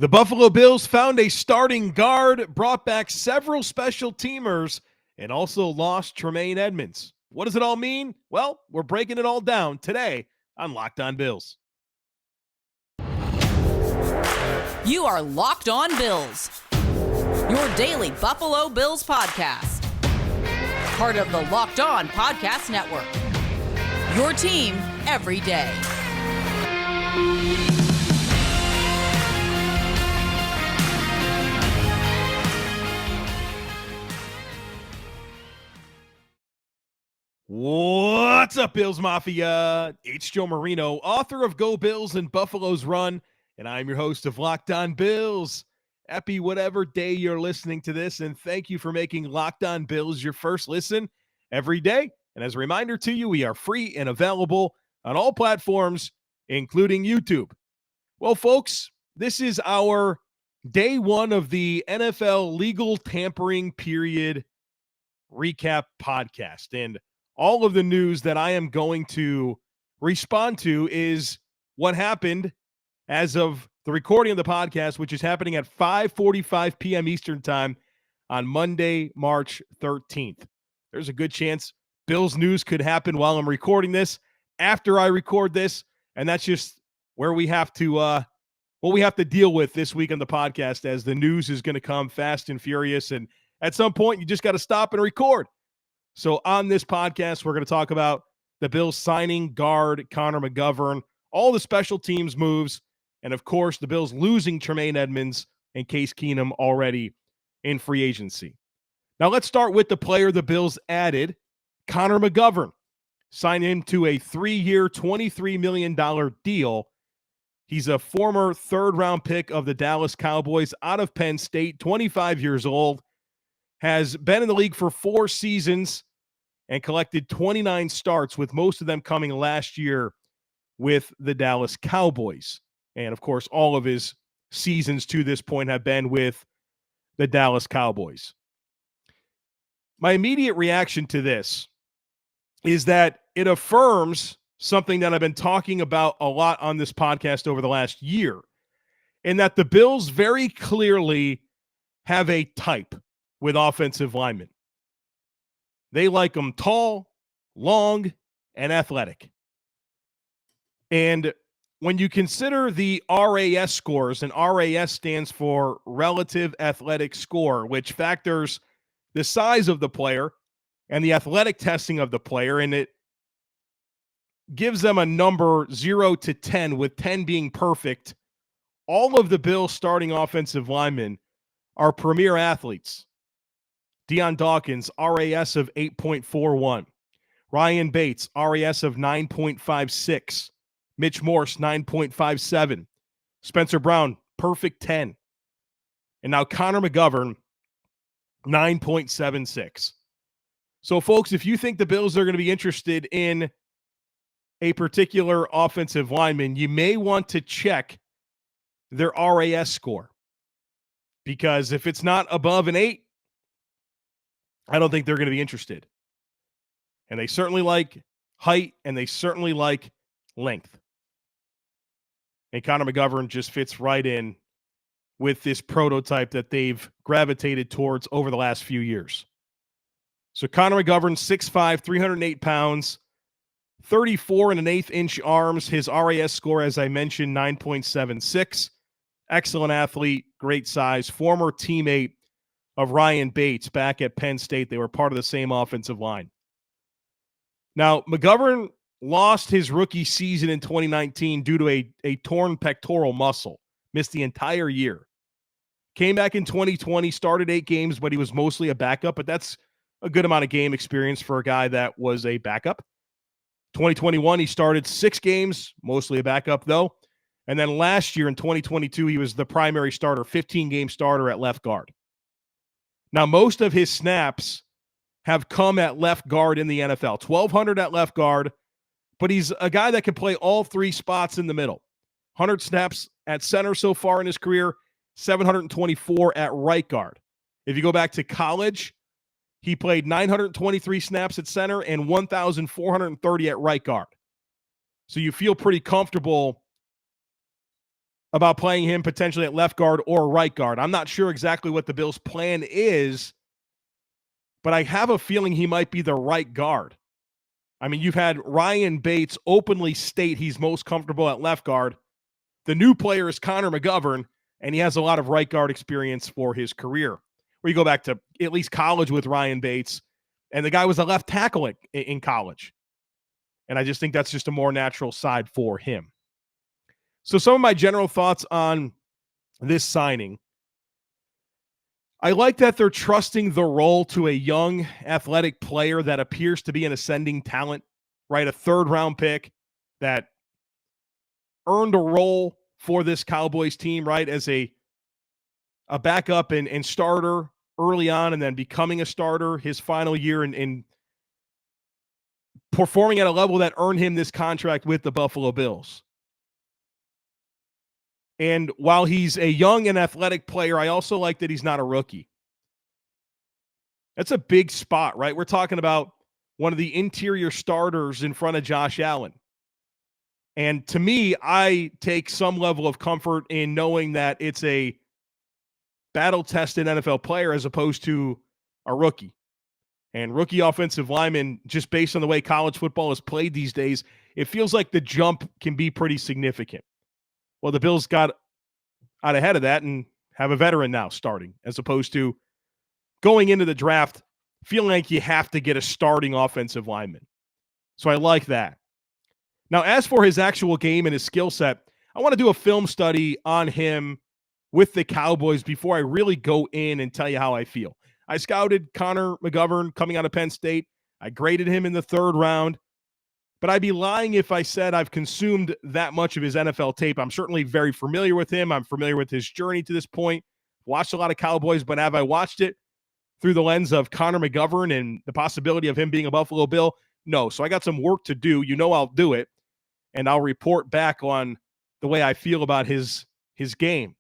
The Buffalo Bills found a starting guard, brought back several special teamers, and also lost Tremaine Edmunds. What does it all mean? Well, we're breaking it all down today on Locked On Bills. You are Locked On Bills, your daily Buffalo Bills podcast. Part of the Locked On Podcast Network, your team every day. What's up, Bills Mafia? It's Joe Marino, author of Go Bills and Buffalo's Run, and I'm your host of Locked On Bills. Happy whatever day you're listening to this, and thank you for making Locked On Bills your first listen every day. And as a reminder to you, we are free and available on all platforms, including YouTube. Well, folks, this is our day one of the NFL legal tampering period recap podcast, and all of the news that I am going to respond to is what happened as of the recording of the podcast, which is happening at 5:45 p.m. Eastern time on Monday, March 13th. There's a good chance Bills news could happen while I'm recording this, after I record this, and that's just where we have to what we have to deal with this week on the podcast, as the news is going to come fast and furious, and at some point you just got to stop and record. So on this podcast, we're going to talk about the Bills signing guard Connor McGovern, all the special teams moves, and of course, the Bills losing Tremaine Edmunds and Case Keenum already in free agency. Now let's start with the player the Bills added, Connor McGovern. Signed him to a 3-year, $23 million deal. He's a former third-round pick of the Dallas Cowboys out of Penn State, 25 years old, has been in the league for 4 seasons, and collected 29 starts, with most of them coming last year with the Dallas Cowboys. And, of course, all of his seasons to this point have been with the Dallas Cowboys. My immediate reaction to this is that it affirms something that I've been talking about a lot on this podcast over the last year, in that the Bills very clearly have a type with offensive linemen. They like them tall, long, and athletic. And when you consider the RAS scores, and RAS stands for Relative Athletic Score, which factors the size of the player and the athletic testing of the player, and it gives them a number 0 to 10, with 10 being perfect. All of the Bills' starting offensive linemen are premier athletes. Deion Dawkins, RAS of 8.41. Ryan Bates, RAS of 9.56. Mitch Morse, 9.57. Spencer Brown, perfect 10. And now Connor McGovern, 9.76. So, folks, if you think the Bills are going to be interested in a particular offensive lineman, you may want to check their RAS score. Because if it's not above an 8, I don't think they're going to be interested. And they certainly like height, and they certainly like length. And Connor McGovern just fits right in with this prototype that they've gravitated towards over the last few years. So Connor McGovern, 6'5", 308 pounds, 34 and an eighth inch arms. His RAS score, as I mentioned, 9.76. Excellent athlete, great size, former teammate of Ryan Bates back at Penn State. They were part of the same offensive line. Now, McGovern lost his rookie season in 2019 due to a torn pectoral muscle. Missed the entire year. Came back in 2020, started 8 games, but he was mostly a backup. But that's a good amount of game experience for a guy that was a backup. 2021, he started 6 games, mostly a backup though. And then last year in 2022, he was the primary starter, 15-game starter at left guard. Now, most of his snaps have come at left guard in the NFL. 1,200 at left guard, but he's a guy that can play all 3 spots in the middle. 100 snaps at center so far in his career, 724 at right guard. If you go back to college, he played 923 snaps at center and 1,430 at right guard. So you feel pretty comfortable about playing him potentially at left guard or right guard. I'm not sure exactly what the Bills' plan is, but I have a feeling he might be the right guard. I mean, you've had Ryan Bates openly state he's most comfortable at left guard. The new player is Connor McGovern, and he has a lot of right guard experience for his career. Where you go back to at least college with Ryan Bates, and the guy was a left tackle in college. And I just think that's just a more natural side for him. So some of my general thoughts on this signing. I like that they're trusting the role to a young, athletic player that appears to be an ascending talent, right? A third-round pick that earned a role for this Cowboys team, right? As a backup and starter early on, and then becoming a starter his final year and performing at a level that earned him this contract with the Buffalo Bills. And while he's a young and athletic player, I also like that he's not a rookie. That's a big spot, right? We're talking about one of the interior starters in front of Josh Allen. And to me, I take some level of comfort in knowing that it's a battle-tested NFL player as opposed to a rookie. And rookie offensive linemen, just based on the way college football is played these days, it feels like the jump can be pretty significant. Well, the Bills got out ahead of that and have a veteran now starting, as opposed to going into the draft feeling like you have to get a starting offensive lineman. So I like that. Now, as for his actual game and his skill set, I want to do a film study on him with the Cowboys before I really go in and tell you how I feel. I scouted Connor McGovern coming out of Penn State. I graded him in the 3rd round. But I'd be lying if I said I've consumed that much of his NFL tape. I'm certainly very familiar with him. I'm familiar with his journey to this point. Watched a lot of Cowboys, but have I watched it through the lens of Connor McGovern and the possibility of him being a Buffalo Bill? No. So I got some work to do. You know I'll do it, and I'll report back on the way I feel about his game.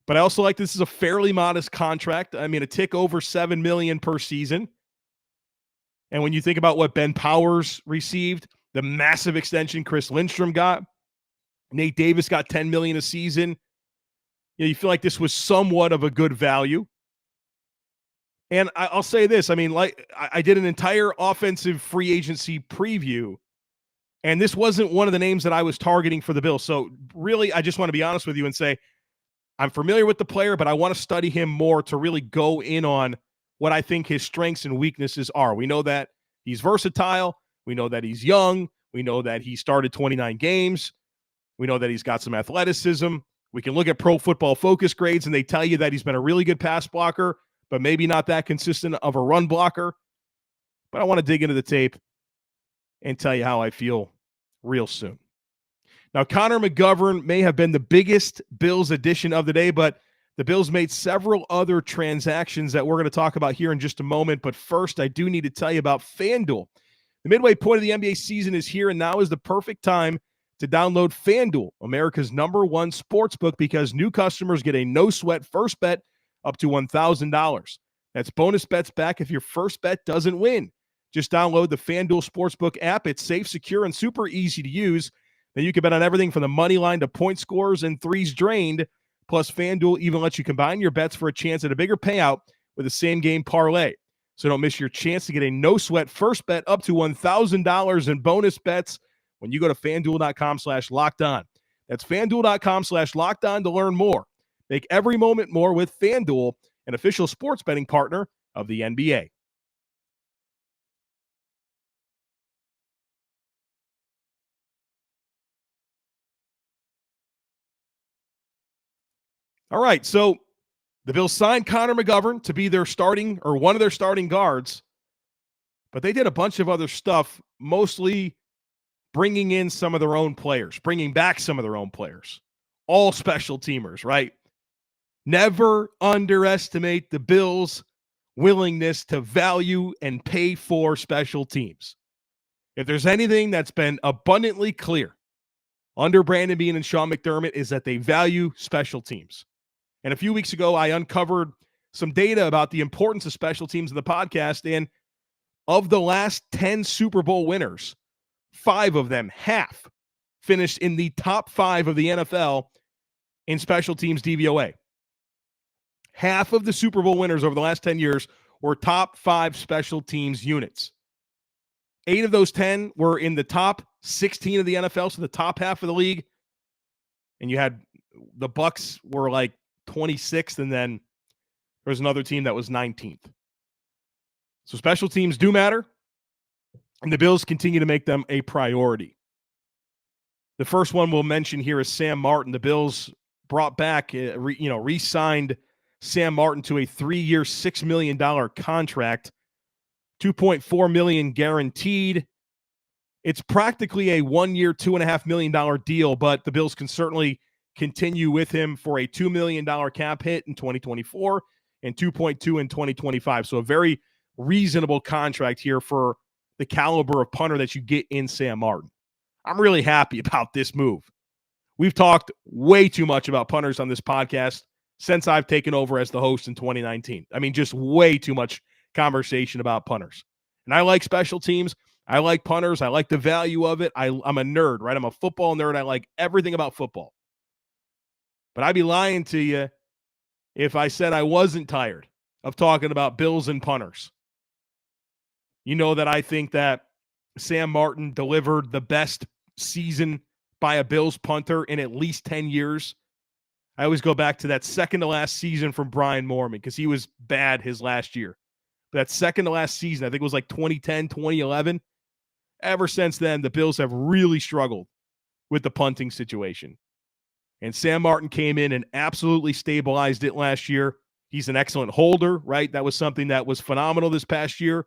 But I also like this is a fairly modest contract. I mean, a tick over $7 million per season. And when you think about what Ben Powers received, the massive extension Chris Lindstrom got, Nate Davis got $10 million a season. You feel like this was somewhat of a good value. And I'll say this. I mean, like I did an entire offensive free agency preview, and this wasn't one of the names that I was targeting for the Bills. So really, I just want to be honest with you and say, I'm familiar with the player, but I want to study him more to really go in on what I think his strengths and weaknesses are. We know that he's versatile. We know that he's young. We know that he started 29 games. We know that he's got some athleticism. We can look at Pro Football Focus grades, and they tell you that he's been a really good pass blocker, but maybe not that consistent of a run blocker. But I want to dig into the tape and tell you how I feel real soon. Now, Connor McGovern may have been the biggest Bills addition of the day, but the Bills made several other transactions that we're going to talk about here in just a moment. But first, I do need to tell you about FanDuel. The midway point of the NBA season is here, and now is the perfect time to download FanDuel, America's #1 sportsbook, because new customers get a no-sweat first bet up to $1,000. That's bonus bets back if your first bet doesn't win. Just download the FanDuel Sportsbook app. It's safe, secure, and super easy to use. Then you can bet on everything from the money line to point scores and threes drained. Plus, FanDuel even lets you combine your bets for a chance at a bigger payout with a same-game parlay. So don't miss your chance to get a no-sweat first bet up to $1,000 in bonus bets when you go to FanDuel.com/lockedon. That's FanDuel.com/lockedon to learn more. Make every moment more with FanDuel, an official sports betting partner of the NBA. All right, so the Bills signed Connor McGovern to be their starting or one of their starting guards, but they did a bunch of other stuff, mostly bringing in some of their own players, bringing back some of their own players, all special teamers, right? Never underestimate the Bills' willingness to value and pay for special teams. If there's anything that's been abundantly clear under Brandon Beane and Sean McDermott is that they value special teams. And a few weeks ago, I uncovered some data about the importance of special teams in the podcast. And of the last 10 Super Bowl winners, 5 of them, half, finished in the top 5 of the NFL in special teams DVOA. Half of the Super Bowl winners over the last 10 years were top 5 special teams units. 8 of those 10 were in the top 16 of the NFL, so the top half of the league. And you had the Bucs were like 26th, and then there was another team that was 19th. So special teams do matter, and the Bills continue to make them a priority. The first one we'll mention here is Sam Martin. The Bills brought back, re-signed Sam Martin to a 3-year, $6 million contract, $2.4 million guaranteed. It's practically a 1-year, $2.5 million deal, but the Bills can certainly continue with him for a $2 million cap hit in 2024 and $2.2 in 2025. So a very reasonable contract here for the caliber of punter that you get in Sam Martin. I'm really happy about this move. We've talked way too much about punters on this podcast since I've taken over as the host in 2019. I mean, just way too much conversation about punters. And I like special teams. I like punters. I like the value of it. I'm a nerd, right? I'm a football nerd. I like everything about football. But I'd be lying to you if I said I wasn't tired of talking about Bills and punters. You know that I think that Sam Martin delivered the best season by a Bills punter in at least 10 years. I always go back to that second to last season from Brian Moorman because he was bad his last year. But that second to last season, I think it was like 2010, 2011. Ever since then, the Bills have really struggled with the punting situation. And Sam Martin came in and absolutely stabilized it last year. He's an excellent holder, right? That was something that was phenomenal this past year.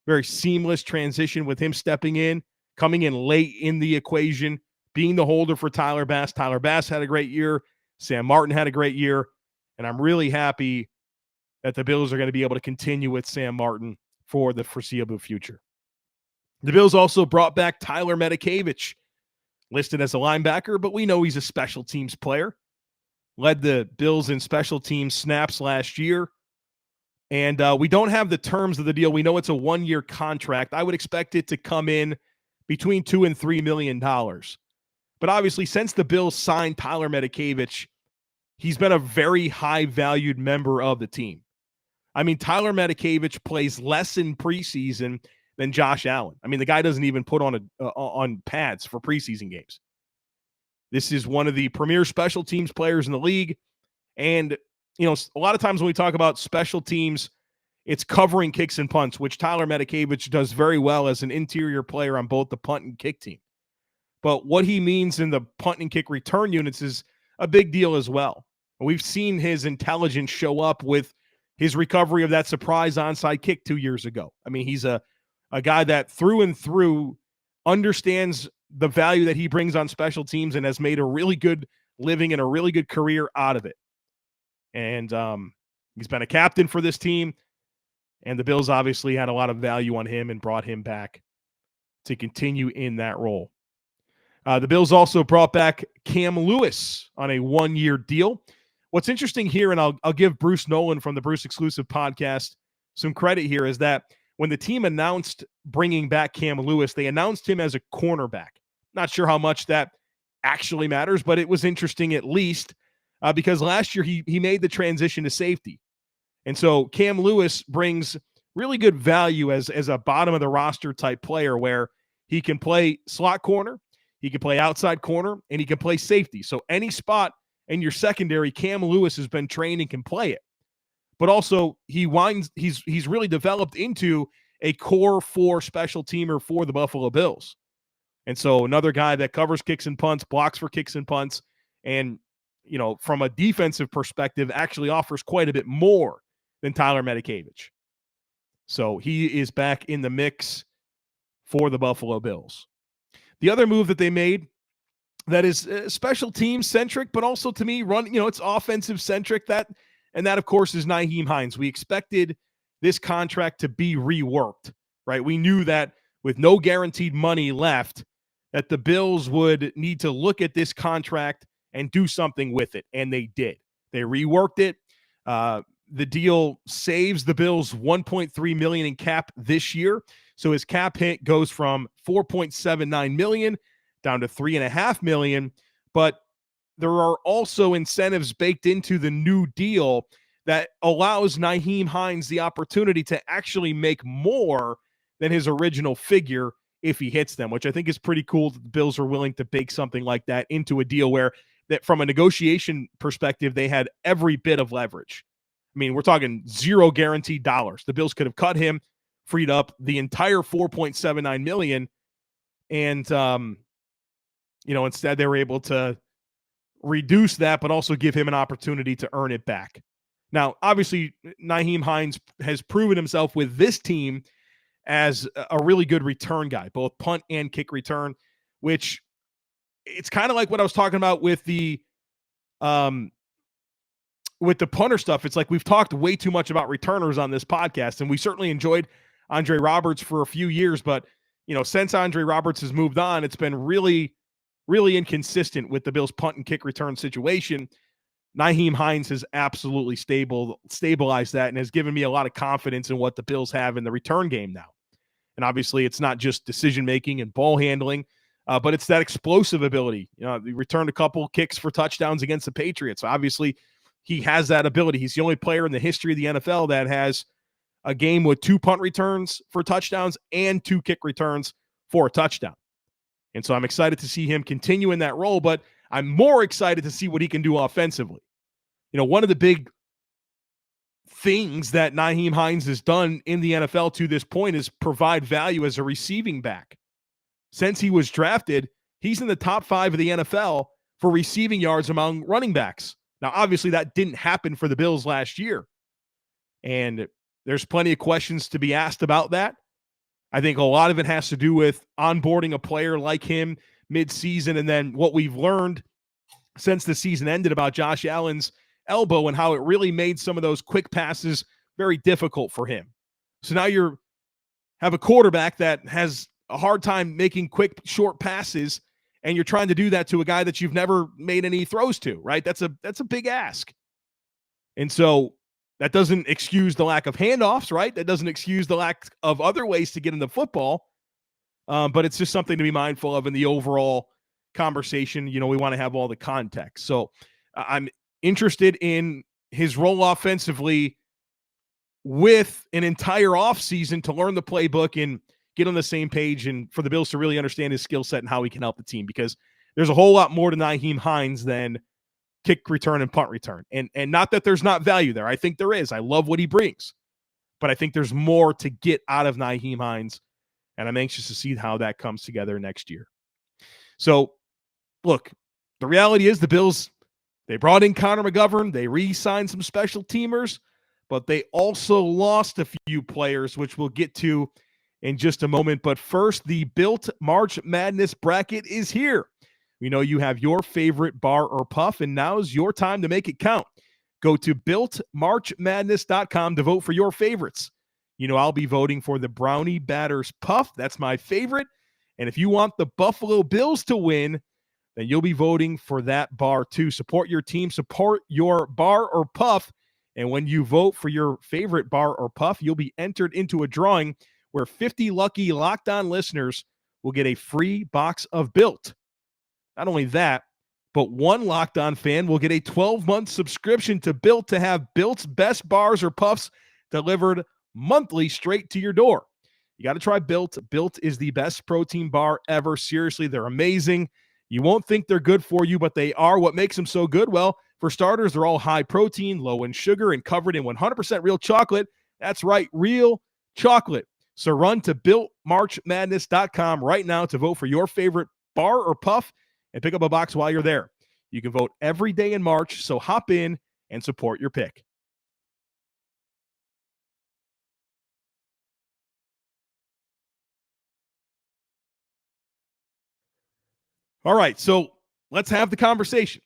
Very seamless transition with him stepping in, coming in late in the equation, being the holder for Tyler Bass. Tyler Bass had a great year. Sam Martin had a great year. And I'm really happy that the Bills are going to be able to continue with Sam Martin for the foreseeable future. The Bills also brought back Tyler Medikevich, listed as a linebacker, but we know he's a special teams player. Led the Bills in special teams snaps last year. And we don't have the terms of the deal. We know it's a 1-year contract. I would expect it to come in between $2 and $3 million. But obviously, since the Bills signed Tyler Medikevich, he's been a very high-valued member of the team. I mean, Tyler Medikevich plays less in preseason than Josh Allen. I mean, the guy doesn't even put on pads for preseason games. This is one of the premier special teams players in the league. And, you know, a lot of times when we talk about special teams, it's covering kicks and punts, which Tyler Medikevich does very well as an interior player on both the punt and kick team. But what he means in the punt and kick return units is a big deal as well. We've seen his intelligence show up with his recovery of that surprise onside kick 2 years ago. I mean, he's a guy that through and through understands the value that he brings on special teams and has made a really good living and a really good career out of it. And he's been a captain for this team, and the Bills obviously had a lot of value on him and brought him back to continue in that role. The Bills also brought back Cam Lewis on a 1-year deal. What's interesting here, and I'll give Bruce Nolan from the Bruce Exclusive podcast some credit here, is that when the team announced bringing back Cam Lewis, they announced him as a cornerback. Not sure how much that actually matters, but it was interesting at least because last year he made the transition to safety. And so Cam Lewis brings really good value as a bottom of the roster type player where he can play slot corner, he can play outside corner, and he can play safety. So any spot in your secondary, Cam Lewis has been trained and can play it. But also he's really developed into a core 4 special teamer for the Buffalo Bills. And so another guy that covers kicks and punts, blocks for kicks and punts, and, you know, from a defensive perspective, actually offers quite a bit more than Tyler Medikevich. So he is back in the mix for the Buffalo Bills. The other move that they made that is special team centric, but also to me, it's offensive centric. That, of course, is Nyheim Hines. We expected this contract to be reworked, right? We knew that with no guaranteed money left, that the Bills would need to look at this contract and do something with it, and they did. They reworked it. The deal saves the Bills $1.3 million in cap this year, so his cap hit goes from $4.79 million down to $3.5 million. But there are also incentives baked into the new deal that allows Nyheim Hines the opportunity to actually make more than his original figure if he hits them, which I think is pretty cool that the Bills are willing to bake something like that into a deal where that from a negotiation perspective, they had every bit of leverage. I mean, we're talking zero guaranteed dollars. The Bills could have cut him, freed up the entire $4.79 million, and instead they were able to reduce that, but also give him an opportunity to earn it back. Now, obviously, Nyheim Hines has proven himself with this team as a really good return guy, both punt and kick return, which it's kind of like what I was talking about with the punter stuff. It's like we've talked way too much about returners on this podcast, and we certainly enjoyed Andre Roberts for a few years, but since Andre Roberts has moved on, it's been really, really inconsistent with the Bills' punt and kick return situation. Nyheim Hines has absolutely stabilized that and has given me a lot of confidence in what the Bills have in the return game now. And obviously, it's not just decision-making and ball handling, but it's that explosive ability. He returned a couple kicks for touchdowns against the Patriots. Obviously, he has that ability. He's the only player in the history of the NFL that has a game with 2 punt returns for touchdowns and 2 kick returns for a touchdown. And so I'm excited to see him continue in that role, but I'm more excited to see what he can do offensively. One of the big things that Nyheim Hines has done in the NFL to this point is provide value as a receiving back. Since he was drafted, he's in the top 5 of the NFL for receiving yards among running backs. Now, obviously, that didn't happen for the Bills last year. And there's plenty of questions to be asked about that. I think a lot of it has to do with onboarding a player like him mid-season, and then what we've learned since the season ended about Josh Allen's elbow and how it really made some of those quick passes very difficult for him. So now you have a quarterback that has a hard time making quick, short passes, and you're trying to do that to a guy that you've never made any throws to, right? That's a big ask. And so that doesn't excuse the lack of handoffs, right? That doesn't excuse the lack of other ways to get in the football. But it's just something to be mindful of in the overall conversation. We want to have all the context. So I'm interested in his role offensively with an entire offseason to learn the playbook and get on the same page, and for the Bills to really understand his skill set and how he can help the team, because there's a whole lot more to Nyheim Hines than kick return and punt return. And not that there's not value there. I think there is. I love what he brings. But I think there's more to get out of Nyheim Hines, and I'm anxious to see how that comes together next year. So, look, the reality is the Bills, they brought in Connor McGovern. They re-signed some special teamers, but they also lost a few players, which we'll get to in just a moment. But first, the Built March Madness bracket is here. We know you have your favorite bar or puff, and now's your time to make it count. Go to BuiltMarchMadness.com to vote for your favorites. I'll be voting for the Brownie Batters Puff. That's my favorite. And if you want the Buffalo Bills to win, then you'll be voting for that bar too. Support your team, support your bar or puff. And when you vote for your favorite bar or puff, you'll be entered into a drawing where 50 lucky Locked On listeners will get a free box of Built. Not only that, but one Locked On fan will get a 12-month subscription to Built to have Built's best bars or puffs delivered monthly straight to your door. You got to try Built. Built is the best protein bar ever. Seriously, they're amazing. You won't think they're good for you, but they are. What makes them so good? Well, for starters, they're all high protein, low in sugar, and covered in 100% real chocolate. That's right, real chocolate. So run to BuiltMarchMadness.com right now to vote for your favorite bar or puff and pick up a box while you're there. You can vote every day in March, so hop in and support your pick. All right, so let's have the conversation.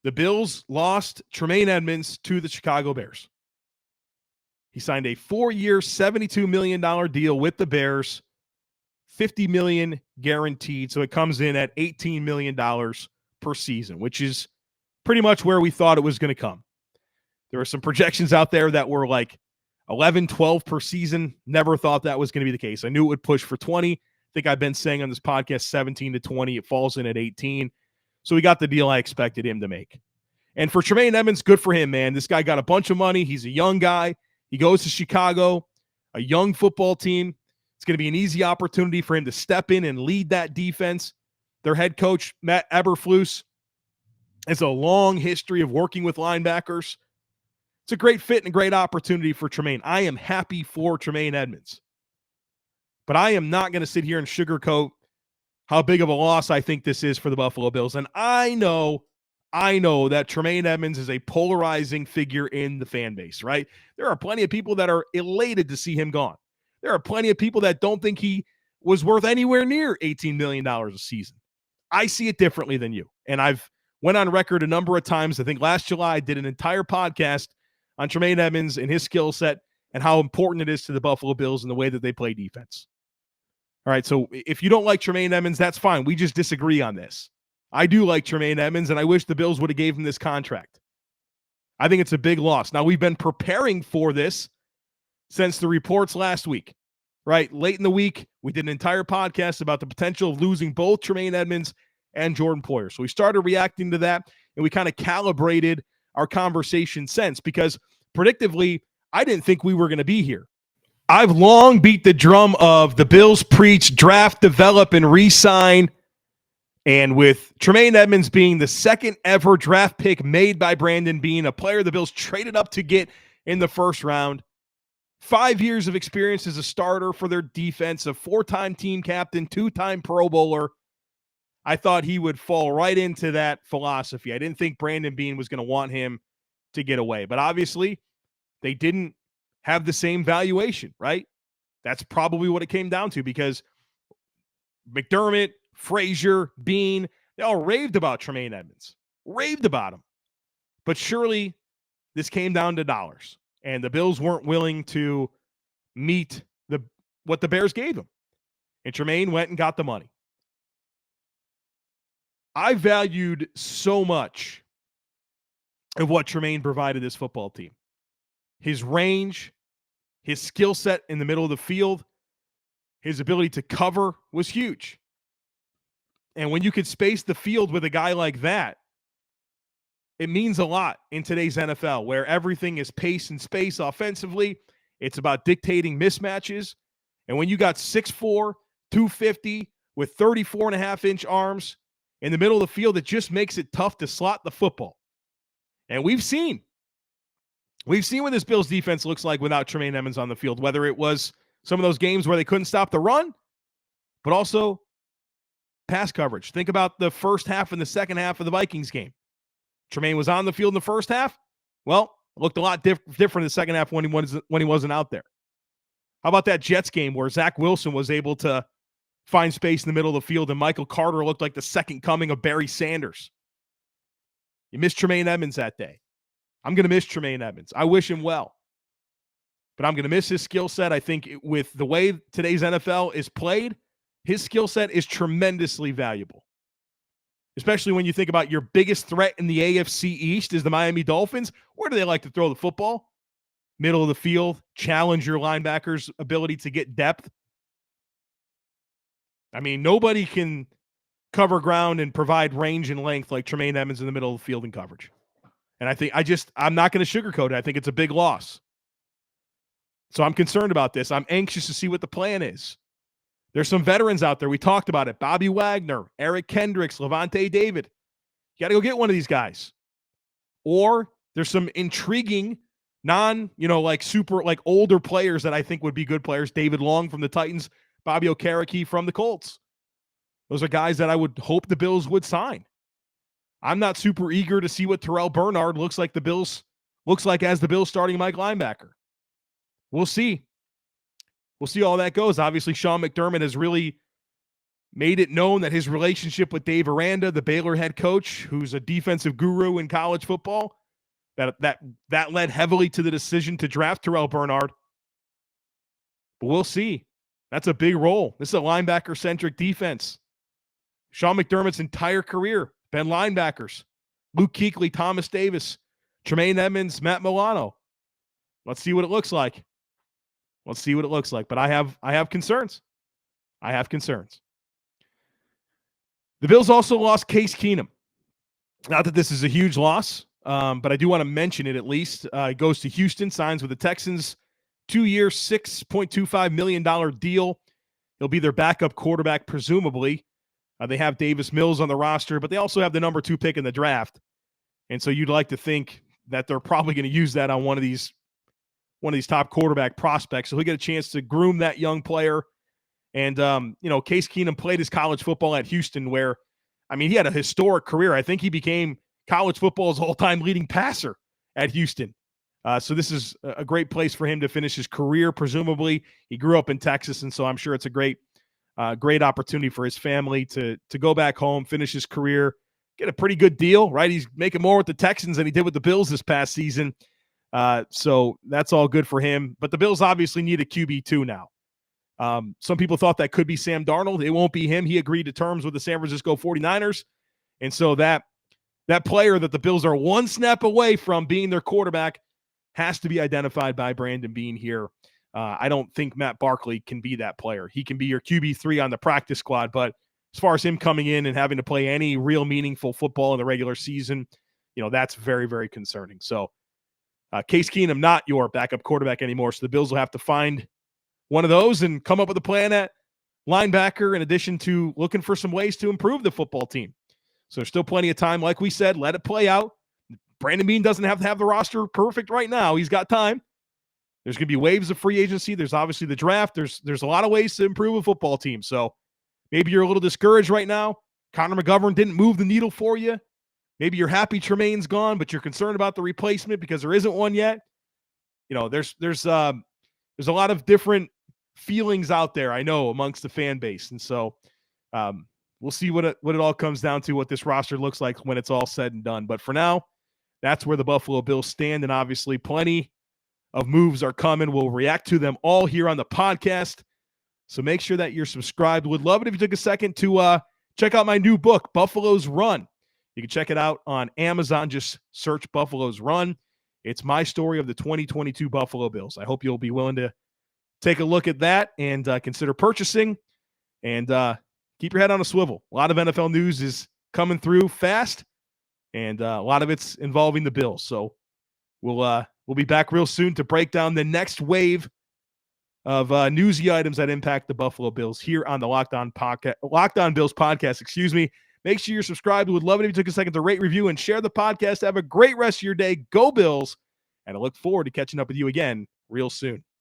The Bills lost Tremaine Edmunds to the Chicago Bears. He signed a 4-year, $72 million deal with the Bears, $50 million guaranteed. So it comes in at $18 million per season, which is pretty much where we thought it was going to come. There were some projections out there that were like 11, 12 per season. Never thought that was going to be the case. I knew it would push for 20. I think I've been saying on this podcast 17 to 20. It falls in at 18. So he got the deal I expected him to make. And for Tremaine Edmunds, good for him, man. This guy got a bunch of money. He's a young guy. He goes to Chicago, a young football team. It's going to be an easy opportunity for him to step in and lead that defense. Their head coach, Matt Eberflus, has a long history of working with linebackers. It's a great fit and a great opportunity for Tremaine. I am happy for Tremaine Edmunds. But I am not going to sit here and sugarcoat how big of a loss I think this is for the Buffalo Bills. And I know that Tremaine Edmunds is a polarizing figure in the fan base, right? There are plenty of people that are elated to see him gone. There are plenty of people that don't think he was worth anywhere near $18 million a season. I see it differently than you. And I've went on record a number of times. I think last July I did an entire podcast on Tremaine Edmunds and his skill set and how important it is to the Buffalo Bills and the way that they play defense. All right, so if you don't like Tremaine Edmunds, that's fine. We just disagree on this. I do like Tremaine Edmunds, and I wish the Bills would have gave him this contract. I think it's a big loss. Now, we've been preparing for this since the reports last week, right? Late in the week, we did an entire podcast about the potential of losing both Tremaine Edmunds and Jordan Poyer. So we started reacting to that, and we kind of calibrated our conversation since, because predictively, I didn't think we were going to be here. I've long beat the drum of the Bills preach, draft, develop, and re-sign. And with Tremaine Edmunds being the second ever draft pick made by Brandon Beane, a player the Bills traded up to get in the first round, 5 years of experience as a starter for their defense, a 4-time team captain, 2-time Pro Bowler, I thought he would fall right into that philosophy. I didn't think Brandon Beane was going to want him to get away. But obviously, they didn't have the same valuation, right? That's probably what it came down to, because McDermott, Frazier, Beane, they all raved about Tremaine Edmunds. Raved about him. But surely this came down to dollars. And the Bills weren't willing to meet what the Bears gave him. And Tremaine went and got the money. I valued so much of what Tremaine provided this football team. His range, his skill set in the middle of the field, his ability to cover was huge. And when you could space the field with a guy like that, it means a lot in today's NFL, where everything is pace and space offensively. It's about dictating mismatches. And when you got 6'4", 250 with 34.5-inch arms in the middle of the field, it just makes it tough to slot the football. And we've seen what this Bills defense looks like without Tremaine Edmunds on the field, whether it was some of those games where they couldn't stop the run, but also pass coverage. Think about the first half and the second half of the Vikings game. Tremaine was on the field in the first half. Well, it looked a lot different in the second half when he wasn't out there. How about that Jets game where Zach Wilson was able to find space in the middle of the field and Michael Carter looked like the second coming of Barry Sanders? You missed Tremaine Edmunds that day. I'm going to miss Tremaine Edmunds. I wish him well. But I'm going to miss his skill set. I think with the way today's NFL is played, his skill set is tremendously valuable. Especially when you think about your biggest threat in the AFC East is the Miami Dolphins. Where do they like to throw the football? Middle of the field, challenge your linebackers' ability to get depth. I mean, nobody can cover ground and provide range and length like Tremaine Edmunds in the middle of the field in coverage. And I'm not going to sugarcoat it. I think it's a big loss. So I'm concerned about this. I'm anxious to see what the plan is. There's some veterans out there. We talked about it. Bobby Wagner, Eric Kendricks, Levante David. You got to go get one of these guys. Or there's some intriguing super older players that I think would be good players. David Long from the Titans, Bobby Okereke from the Colts. Those are guys that I would hope the Bills would sign. I'm not super eager to see what Terrell Bernard looks like as the Bills starting Mike linebacker. We'll see. We'll see how that goes. Obviously, Sean McDermott has really made it known that his relationship with Dave Aranda, the Baylor head coach, who's a defensive guru in college football, that led heavily to the decision to draft Terrell Bernard. But we'll see. That's a big role. This is a linebacker-centric defense. Sean McDermott's entire career been linebackers. Luke Kuechly, Thomas Davis, Tremaine Edmunds, Matt Milano. Let's see what it looks like. But I have concerns. The Bills also lost Case Keenum. Not that this is a huge loss, but I do want to mention it at least. He goes to Houston, signs with the Texans, 2-year, $6.25 million deal. He'll be their backup quarterback, presumably. They have Davis Mills on the roster, but they also have the number 2 pick in the draft. And so you'd like to think that they're probably going to use that on one of these top quarterback prospects. So he'll get a chance to groom that young player. And, Case Keenum played his college football at Houston where, he had a historic career. I think he became college football's all-time leading passer at Houston. So this is a great place for him to finish his career, presumably. He grew up in Texas, and so I'm sure it's a great opportunity for his family to go back home, finish his career, get a pretty good deal, right? He's making more with the Texans than he did with the Bills this past season. So that's all good for him. But the Bills obviously need a QB2 now. Some people thought that could be Sam Darnold. It won't be him. He agreed to terms with the San Francisco 49ers. And so that player that the Bills are one snap away from being their quarterback has to be identified by Brandon Beane here. I don't think Matt Barkley can be that player. He can be your QB3 on the practice squad, but as far as him coming in and having to play any real meaningful football in the regular season, that's very, very concerning. So Case Keenum, not your backup quarterback anymore. So the Bills will have to find one of those and come up with a plan at linebacker in addition to looking for some ways to improve the football team. So there's still plenty of time. Like we said, let it play out. Brandon Beane doesn't have to have the roster perfect right now. He's got time. There's going to be waves of free agency. There's obviously the draft. There's a lot of ways to improve a football team. So maybe you're a little discouraged right now. Connor McGovern didn't move the needle for you. Maybe you're happy Tremaine's gone, but you're concerned about the replacement because there isn't one yet. There's a lot of different feelings out there, I know, amongst the fan base. And so we'll see what it all comes down to, what this roster looks like when it's all said and done. But for now, that's where the Buffalo Bills stand. And obviously plenty of moves are coming. We'll react to them all here on the podcast. So make sure that you're subscribed. Would love it if you took a second to check out my new book, Buffalo's Run. You can check it out on Amazon. Just search Buffalo's Run. It's my story of the 2022 Buffalo Bills. I hope you'll be willing to take a look at that and consider purchasing, and keep your head on a swivel. A lot of NFL news is coming through fast, and a lot of it's involving the Bills. So we'll be back real soon to break down the next wave of newsy items that impact the Buffalo Bills here on the Locked On Bills podcast. Excuse me. Make sure you're subscribed. Would love it if you took a second to rate, review, and share the podcast. Have a great rest of your day. Go Bills, and I look forward to catching up with you again real soon.